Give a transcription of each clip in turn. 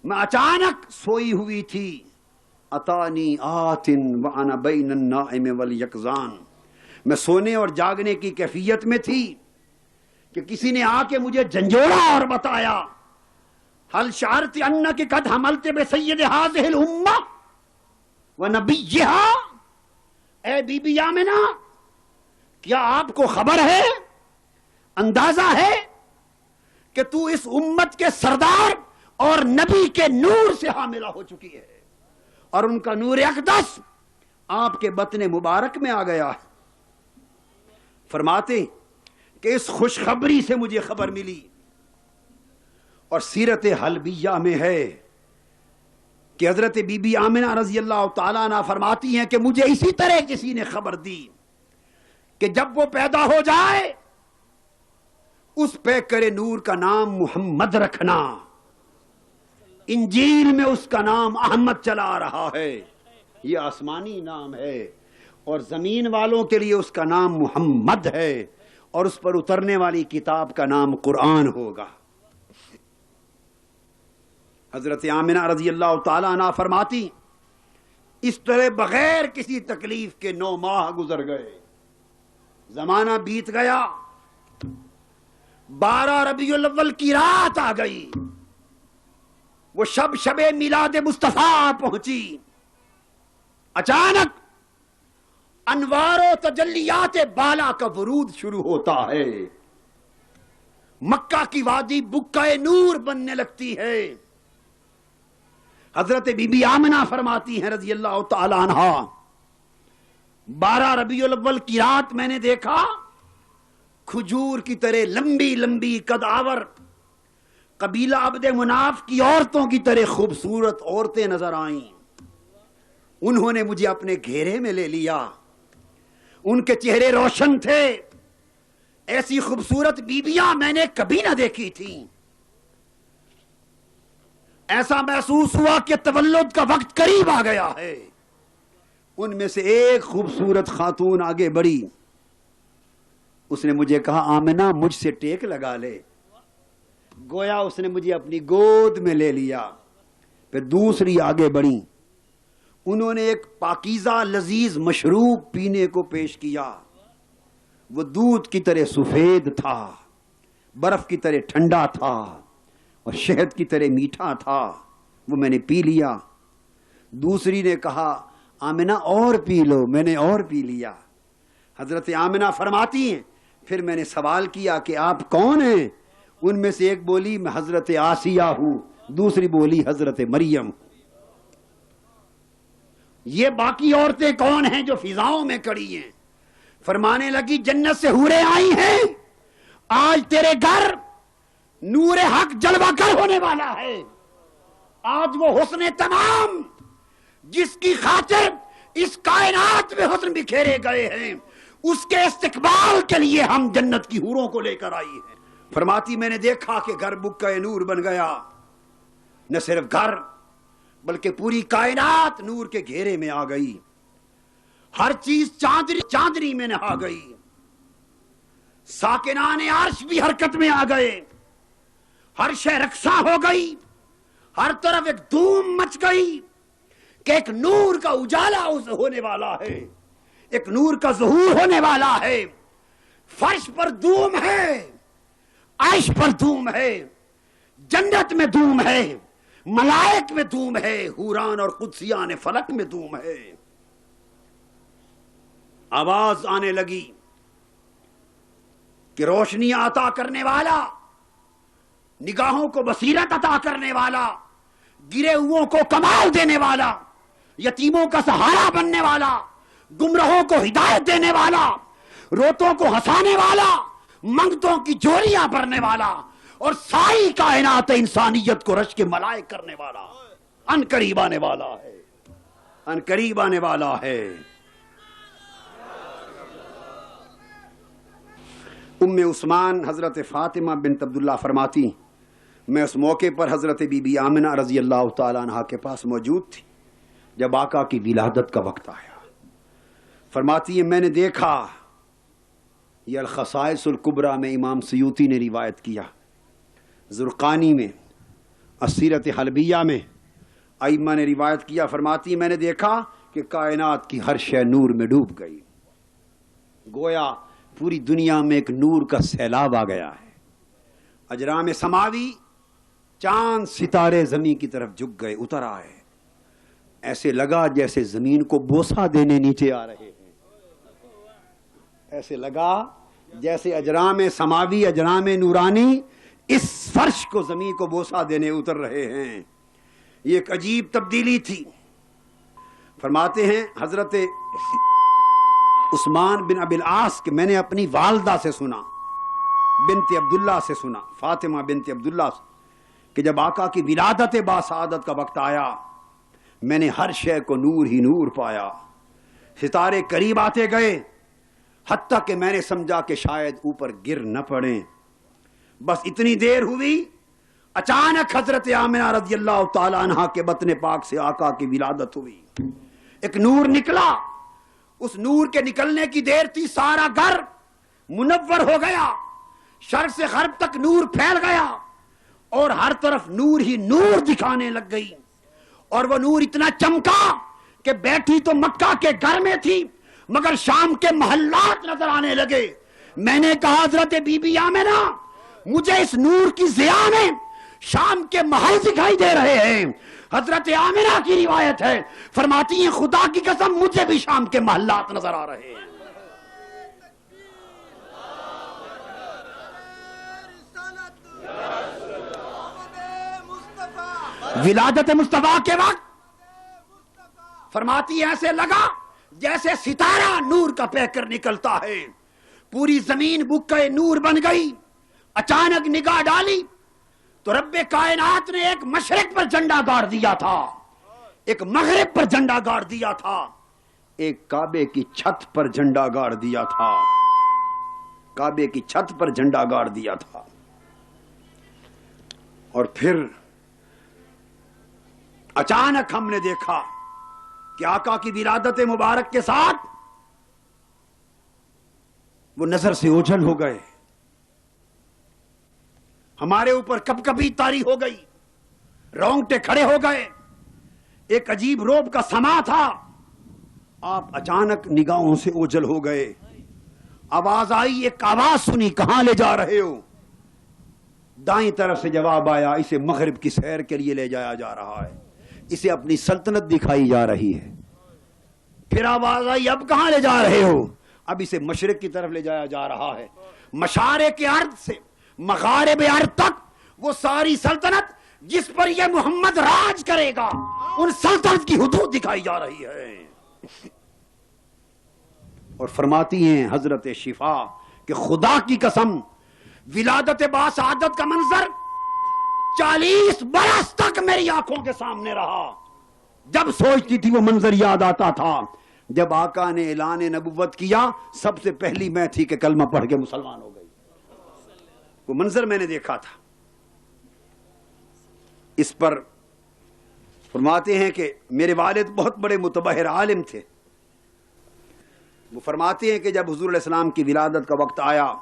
میں اچانک سوئی ہوئی تھی، اتانی آتن وانا بین النائم والیقظان، میں سونے اور جاگنے کی کیفیت میں تھی کہ کسی نے آ کے مجھے جھنجھوڑا اور بتایا، هل شعرت انک قد حملت بسید هذه الامہ ونبیہا، اے بی بی آمنہ کیا آپ کو خبر ہے، اندازہ ہے کہ تو اس امت کے سردار اور نبی کے نور سے حاملہ ہو چکی ہے، اور ان کا نور اقدس آپ کے بطن مبارک میں آ گیا۔ فرماتے کہ اس خوشخبری سے مجھے خبر ملی، اور سیرت حلبیہ میں ہے کہ حضرت بی بی آمنہ رضی اللہ تعالیٰ عنہ فرماتی ہیں کہ مجھے اسی طرح کسی نے خبر دی کہ جب وہ پیدا ہو جائے اس پیکر نور کا نام محمد رکھنا، انجیل میں اس کا نام احمد چلا رہا ہے، یہ آسمانی نام ہے، اور زمین والوں کے لیے اس کا نام محمد ہے، اور اس پر اترنے والی کتاب کا نام قرآن ہوگا۔ حضرت آمنہ رضی اللہ تعالیٰ عنہ فرماتی اس طرح بغیر کسی تکلیف کے 9 ماہ گزر گئے، زمانہ بیت گیا، 12 ربیع الاول کی رات آ گئی، وہ شب میلاد مصطفیٰ پہنچی، اچانک انوار و تجلیات بالا کا ورود شروع ہوتا ہے، مکہ کی وادی بکہ نور بننے لگتی ہے۔ حضرت بی بی آمنہ فرماتی ہیں رضی اللہ تعالی عنہا، 12 ربیع الاول کی رات میں نے دیکھا کھجور کی طرح لمبی لمبی قدآور قبیلہ عبد مناف کی عورتوں کی طرح خوبصورت عورتیں نظر آئیں، انہوں نے مجھے اپنے گھیرے میں لے لیا، ان کے چہرے روشن تھے، ایسی خوبصورت بیویاں میں نے کبھی نہ دیکھی تھیں، ایسا محسوس ہوا کہ تولد کا وقت قریب آ گیا ہے۔ ان میں سے ایک خوبصورت خاتون آگے بڑھی، اس نے مجھے کہا آمنہ مجھ سے ٹیک لگا لے، گویا اس نے مجھے اپنی گود میں لے لیا۔ پھر دوسری آگے بڑھی، انہوں نے ایک پاکیزہ لذیذ مشروب پینے کو پیش کیا، وہ دودھ کی طرح سفید تھا، برف کی طرح ٹھنڈا تھا، اور شہد کی طرح میٹھا تھا، وہ میں نے پی لیا۔ دوسری نے کہا آمنہ اور پی لو، میں نے اور پی لیا۔ حضرت آمنہ فرماتی ہیں پھر میں نے سوال کیا کہ آپ کون ہیں؟ ان میں سے ایک بولی میں حضرت آسیہ ہوں، دوسری بولی حضرت مریم۔ یہ باقی عورتیں کون ہیں جو فضاؤں میں کڑی ہیں؟ فرمانے لگی جنت سے حوریں آئی ہیں، آج تیرے گھر نور حق جلوہ گر ہونے والا ہے، آج وہ حسن تمام جس کی خاطر اس کائنات میں حسن بکھیرے گئے ہیں، اس کے استقبال کے لیے ہم جنت کی حوروں کو لے کر آئی ہیں۔ فرماتی میں نے دیکھا کہ گھر بکہ نور بن گیا، نہ صرف گھر بلکہ پوری کائنات نور کے گھیرے میں آ گئی، ہر چیز چاندنی میں نہا گئی، ساکنان عرش بھی حرکت میں آ گئے، ہر شے رقصاں ہو گئی، ہر طرف ایک دھوم مچ گئی کہ ایک نور کا اجالا ہونے والا ہے، ایک نور کا ظہور ہونے والا ہے۔ فرش پر دھوم ہے، عرش پر دھوم ہے، جنت میں دھوم ہے، ملائک میں دھوم ہے، حوران اور قدسیان فلک میں دھوم ہے۔ آواز آنے لگی کہ روشنی عطا کرنے والا، نگاہوں کو بصیرت عطا کرنے والا، گرے ہوئوں کو کمال دینے والا، یتیموں کا سہارا بننے والا، گمراہوں کو ہدایت دینے والا، روتوں کو ہنسانے والا، منگتوں کی جوریاں بھرنے والا، اور ساری کائنات انسانیت کو رشک ملائک کرنے والا ان قریب آنے والا ہے، ان قریب آنے والا ہے۔ ام عثمان حضرت فاطمہ بنت عبداللہ فرماتی میں اس موقع پر حضرت بی بی آمنہ رضی اللہ تعالیٰ عنہ کے پاس موجود تھی جب آقا کی ولادت کا وقت آیا۔ فرماتی ہے میں نے دیکھا، یہ الخصائص الکبریٰ میں امام سیوطی نے روایت کیا، زرقانی میں السیرت حلبیہ میں ائمہ نے روایت کیا، فرماتی میں نے دیکھا کہ کائنات کی ہر شے نور میں ڈوب گئی، گویا پوری دنیا میں ایک نور کا سیلاب آ گیا ہے۔ اجرام سماوی، چاند ستارے زمین کی طرف جھک گئے، اتر آئے، ایسے لگا جیسے زمین کو بوسہ دینے نیچے آ رہے ہیں، ایسے لگا جیسے اجرام سماوی، اجرام نورانی اس فرش کو، زمین کو بوسہ دینے اتر رہے ہیں۔ یہ ایک عجیب تبدیلی تھی۔ فرماتے ہیں حضرت عثمان بن ابی العاص کہ میں نے اپنی والدہ سے سنا، بنت عبداللہ سے سنا، فاطمہ بنت عبداللہ سے، کہ جب آقا کی ولادت باسعادت کا وقت آیا، میں نے ہر شے کو نور ہی نور پایا، ستارے قریب آتے گئے، حتیٰ کہ میں نے سمجھا کہ شاید اوپر گر نہ پڑیں۔ بس اتنی دیر ہوئی، اچانک حضرت آمنہ رضی اللہ تعالیٰ عنہ کے بطن پاک سے آقا کی ولادت ہوئی، ایک نور نکلا، اس نور کے نکلنے کی دیر تھی، سارا گھر منور ہو گیا، شرق سے غرب تک نور پھیل گیا، اور ہر طرف نور ہی نور دکھانے لگ گئی، اور وہ نور اتنا چمکا کہ بیٹھی تو مکہ کے گھر میں تھی مگر شام کے محلات نظر آنے لگے۔ میں نے کہا حضرت بی بی آمنہ مجھے اس نور کی ضیاء میں شام کے محل دکھائی دے رہے ہیں۔ حضرت آمنہ کی روایت ہے، فرماتی ہیں خدا کی قسم مجھے بھی شام کے محلات نظر آ رہے ہیں۔ ولادت مصطفیٰ کے وقت فرماتی ایسے لگا جیسے ستارہ نور کا پہ کر نکلتا ہے، پوری زمین بکے نور بن گئی۔ اچانک نگاہ ڈالی تو رب کائنات نے ایک مشرق پر جھنڈا گاڑ دیا تھا، ایک مغرب پر جھنڈا گاڑ دیا تھا، ایک کعبے کی چھت پر جھنڈا گاڑ دیا تھا، کعبے کی چھت پر جھنڈا گاڑ دیا تھا۔ اور پھر اچانک ہم نے دیکھا کہ آقا کی ولادت مبارک کے ساتھ وہ نظر سے اوجھل ہو گئے، ہمارے اوپر کب کبھی طاری ہو گئی، رونگٹے کھڑے ہو گئے، ایک عجیب روب کا سما تھا۔ آپ اچانک نگاہوں سے اوجھل ہو گئے، آواز آئی، ایک آواز سنی، کہاں لے جا رہے ہو؟ دائیں طرف سے جواب آیا، اسے مغرب کی سیر کے لیے لے جایا جا رہا ہے، اسے اپنی سلطنت دکھائی جا رہی ہے۔ پھر آواز آئی، اب کہاں لے جا رہے ہو؟ اب اسے مشرق کی طرف لے جایا جا رہا ہے، مشارق ارض سے مغارب ارض تک وہ ساری سلطنت جس پر یہ محمد راج کرے گا، ان سلطنت کی حدود دکھائی جا رہی ہے۔ اور فرماتی ہیں حضرت شفا کہ خدا کی قسم ولادت باسعادت کا منظر 40 برس تک میری آنکھوں کے سامنے رہا۔ جب سوچتی تھی وہ منظر یاد آتا تھا، جب آقا نے اعلان نبوت کیا سب سے پہلی میں تھی کہ کلمہ پڑھ کے مسلمان ہو گئی، وہ منظر میں نے دیکھا تھا۔ اس پر فرماتے ہیں کہ میرے والد بہت بڑے متبحر عالم تھے، وہ فرماتے ہیں کہ جب حضور علیہ السلام کی ولادت کا وقت آیا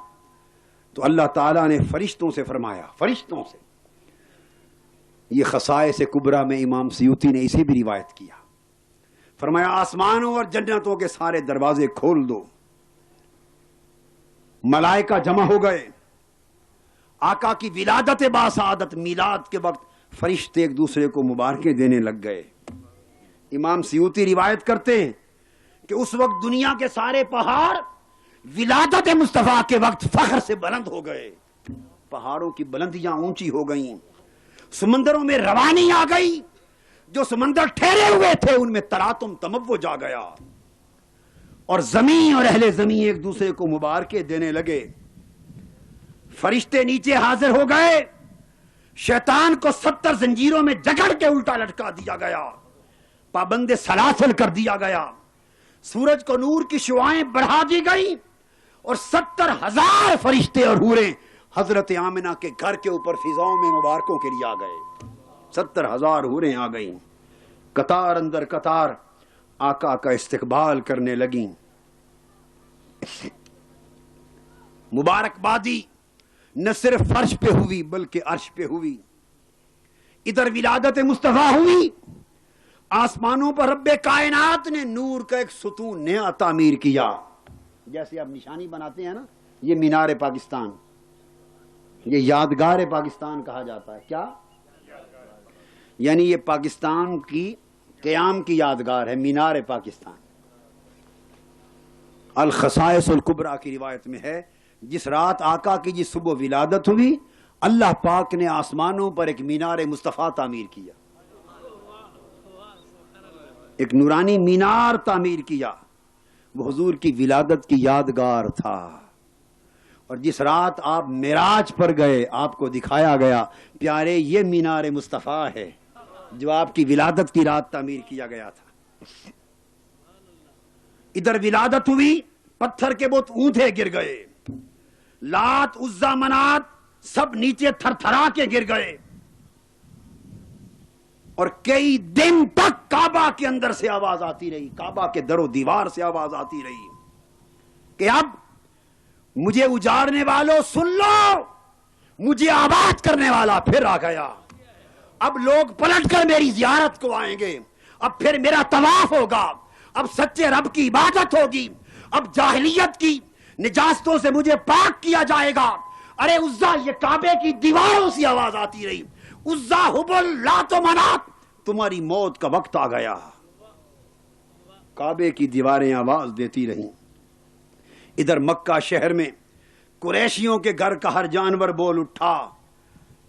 تو اللہ تعالیٰ نے فرشتوں سے فرمایا، فرشتوں سے، یہ خصائص کبریٰ میں امام سیوطی نے اسے بھی روایت کیا، فرمایا آسمانوں اور جنتوں کے سارے دروازے کھول دو۔ ملائکہ جمع ہو گئے، آقا کی ولادت باسعادت میلاد کے وقت فرشتے ایک دوسرے کو مبارکیں دینے لگ گئے۔ امام سیوطی روایت کرتے ہیں کہ اس وقت دنیا کے سارے پہاڑ ولادت مصطفیٰ کے وقت فخر سے بلند ہو گئے، پہاڑوں کی بلندیاں اونچی ہو گئیں، سمندروں میں روانی آ گئی، جو سمندر ٹھہرے ہوئے تھے ان میں تلاطم تموج آ گیا، اور زمین اور اہل زمین ایک دوسرے کو مبارکیں دینے لگے۔ فرشتے نیچے حاضر ہو گئے، شیطان کو 70 زنجیروں میں جکڑ کے الٹا لٹکا دیا گیا، پابند سلاسل کر دیا گیا، سورج کو نور کی شعاعیں بڑھا دی گئی، اور 70,000 فرشتے اور حوریں حضرت آمنہ کے گھر کے اوپر فضاؤں میں مبارکوں کے لیے آ گئے۔ 70,000 حوریں آ گئیں، قطار اندر قطار آقا کا استقبال کرنے لگیں۔ مبارکبادی نہ صرف فرش پہ ہوئی بلکہ عرش پہ ہوئی۔ ادھر ولادت مصطفیٰ ہوئی، آسمانوں پر رب کائنات نے نور کا ایک ستون نیا تعمیر کیا. جیسے آپ نشانی بناتے ہیں نا، یہ مینار پاکستان، یہ یادگار پاکستان کہا جاتا ہے. کیا؟ یعنی یہ پاکستان کی قیام کی یادگار ہے، مینار پاکستان. الخصائص الکبریٰ کی روایت میں ہے، جس رات آقا کی جس صبح ولادت ہوئی، اللہ پاک نے آسمانوں پر ایک مینار مصطفیٰ تعمیر کیا، ایک نورانی مینار تعمیر کیا. وہ حضور کی ولادت کی یادگار تھا. اور جس رات آپ معراج پر گئے، آپ کو دکھایا گیا، پیارے یہ مینار مصطفیٰ ہے جو آپ کی ولادت کی رات تعمیر کیا گیا تھا. ادھر ولادت ہوئی، پتھر کے بت اونٹے گر گئے، لات عزا منات سب نیچے تھر تھرا کے گر گئے، اور کئی دن تک کعبہ کے اندر سے آواز آتی رہی، کعبہ کے در و دیوار سے آواز آتی رہی کہ اب مجھے اجاڑنے والوں سن لو، مجھے آباد کرنے والا پھر آ گیا. اب لوگ پلٹ کر میری زیارت کو آئیں گے، اب پھر میرا طواف ہوگا، اب سچے رب کی عبادت ہوگی، اب جاہلیت کی نجاستوں سے مجھے پاک کیا جائے گا. ارے عزا، یہ کعبے کی دیواروں سے آواز آتی رہی، عزا حبل لات و منات، تمہاری موت کا وقت آ گیا. کعبے کی دیواریں آواز دیتی رہیں. ادھر مکہ شہر میں قریشیوں کے گھر کا ہر جانور بول اٹھا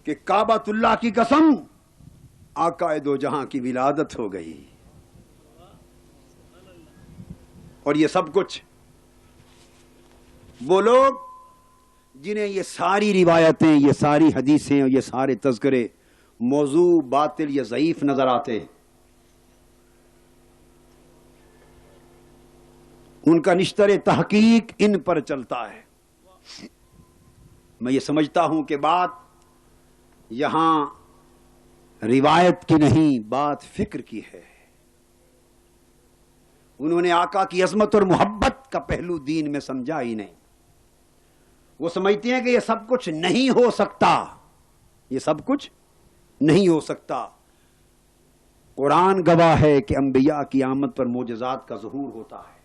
کہ کعبۃ اللہ کی قسم، آقا دو جہاں کی ولادت ہو گئی. اور یہ سب کچھ وہ لوگ جنہیں یہ ساری روایتیں، یہ ساری حدیثیں اور یہ سارے تذکرے موضوع، باطل یا ضعیف نظر آتے ہیں، ان کا نشتر تحقیق ان پر چلتا ہے. میں یہ سمجھتا ہوں کہ بات یہاں روایت کی نہیں، بات فکر کی ہے. انہوں نے آقا کی عظمت اور محبت کا پہلو دین میں سمجھا ہی نہیں. وہ سمجھتے ہیں کہ یہ سب کچھ نہیں ہو سکتا، یہ سب کچھ نہیں ہو سکتا. قرآن گواہ ہے کہ انبیاء کی آمد پر معجزات کا ظہور ہوتا ہے.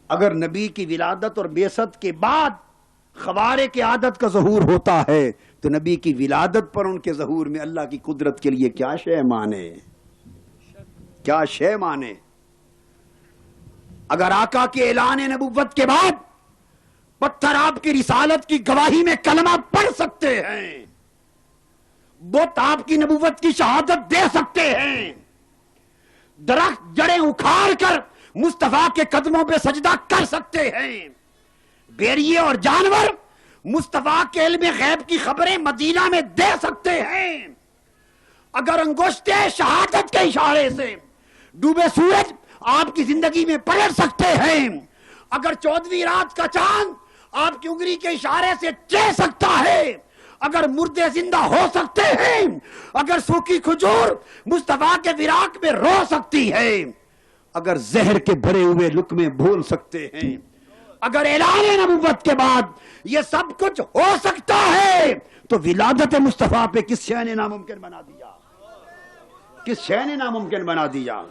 اگر نبی کی ولادت اور بعثت کے بعد خوارق کی عادت کا ظہور ہوتا ہے تو نبی کی ولادت پر ان کے ظہور میں اللہ کی قدرت کے لیے کیا شے مانے، کیا شے مانے. اگر آقا کے اعلان نبوت کے بعد پتھر آپ کی رسالت کی گواہی میں کلمہ پڑھ سکتے ہیں، بت آپ کی نبوت کی شہادت دے سکتے ہیں، درخت جڑیں اکھاڑ کر مصطفیٰ کے قدموں پہ سجدہ کر سکتے ہیں، بھیڑیے اور جانور مصطفیٰ کے علم غیب کی خبریں مدینہ میں دے سکتے ہیں، اگر انگشت شہادت کے اشارے سے ڈوبے سورج آپ کی زندگی میں پلٹ سکتے ہیں، اگر 14ویں رات کا چاند آپ کی انگلی کے اشارے سے چہ سکتا ہے، اگر مردے زندہ ہو سکتے ہیں، اگر سوکھی کھجور مصطفیٰ کے وراق میں رو سکتی ہے، اگر زہر کے بھرے ہوئے لقمے بھول سکتے ہیں، اگر اعلان نبوت کے بعد یہ سب کچھ ہو سکتا ہے تو ولادت مصطفیٰ پہ کس شے نے ناممکن بنا دیا، کس شے نے ناممکن بنا دیا.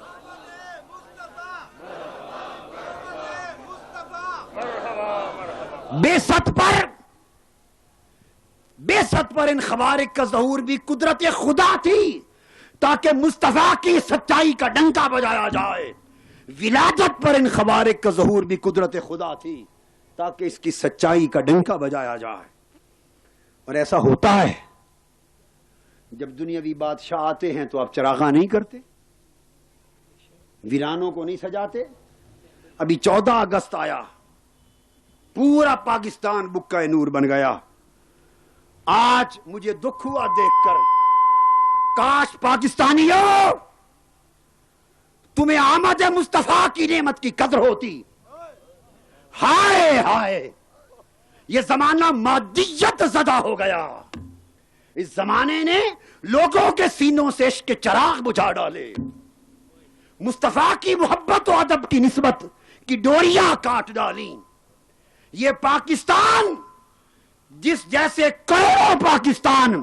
بعثت پر ان خوارق کا ظہور بھی قدرت خدا تھی تاکہ مصطفیٰ کی سچائی کا ڈنکا بجایا جائے. ولادت پر ان خوارق کا ظہور بھی قدرت خدا تھی تاکہ اس کی سچائی کا ڈنکا بجایا جائے. اور ایسا ہوتا ہے جب دنیاوی بادشاہ آتے ہیں تو آپ چراغاں نہیں کرتے، ویرانوں کو نہیں سجاتے. ابھی 14 اگست آیا، پورا پاکستان بکہ نور بن گیا. آج مجھے دکھ ہوا دیکھ کر، کاش پاکستانیوں تمہیں آمد مصطفیٰ کی نعمت کی قدر ہوتی. ہائے ہائے، یہ زمانہ مادیت زدہ ہو گیا. اس زمانے نے لوگوں کے سینوں سے عشق کے چراغ بجھا ڈالے، مصطفیٰ کی محبت و ادب کی نسبت کی ڈوریاں کاٹ ڈالی. یہ پاکستان جس جیسے کروڑوں پاکستان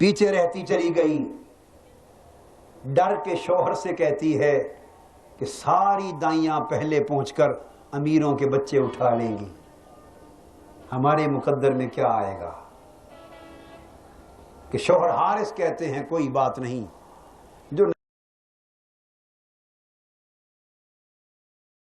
پیچھے رہتی چلی گئی، ڈر کے شوہر سے کہتی ہے کہ ساری دائیاں پہلے پہنچ کر امیروں کے بچے اٹھا لیں گی، ہمارے مقدر میں کیا آئے گا؟ کہ شوہر حارث کہتے ہیں کوئی بات نہیں،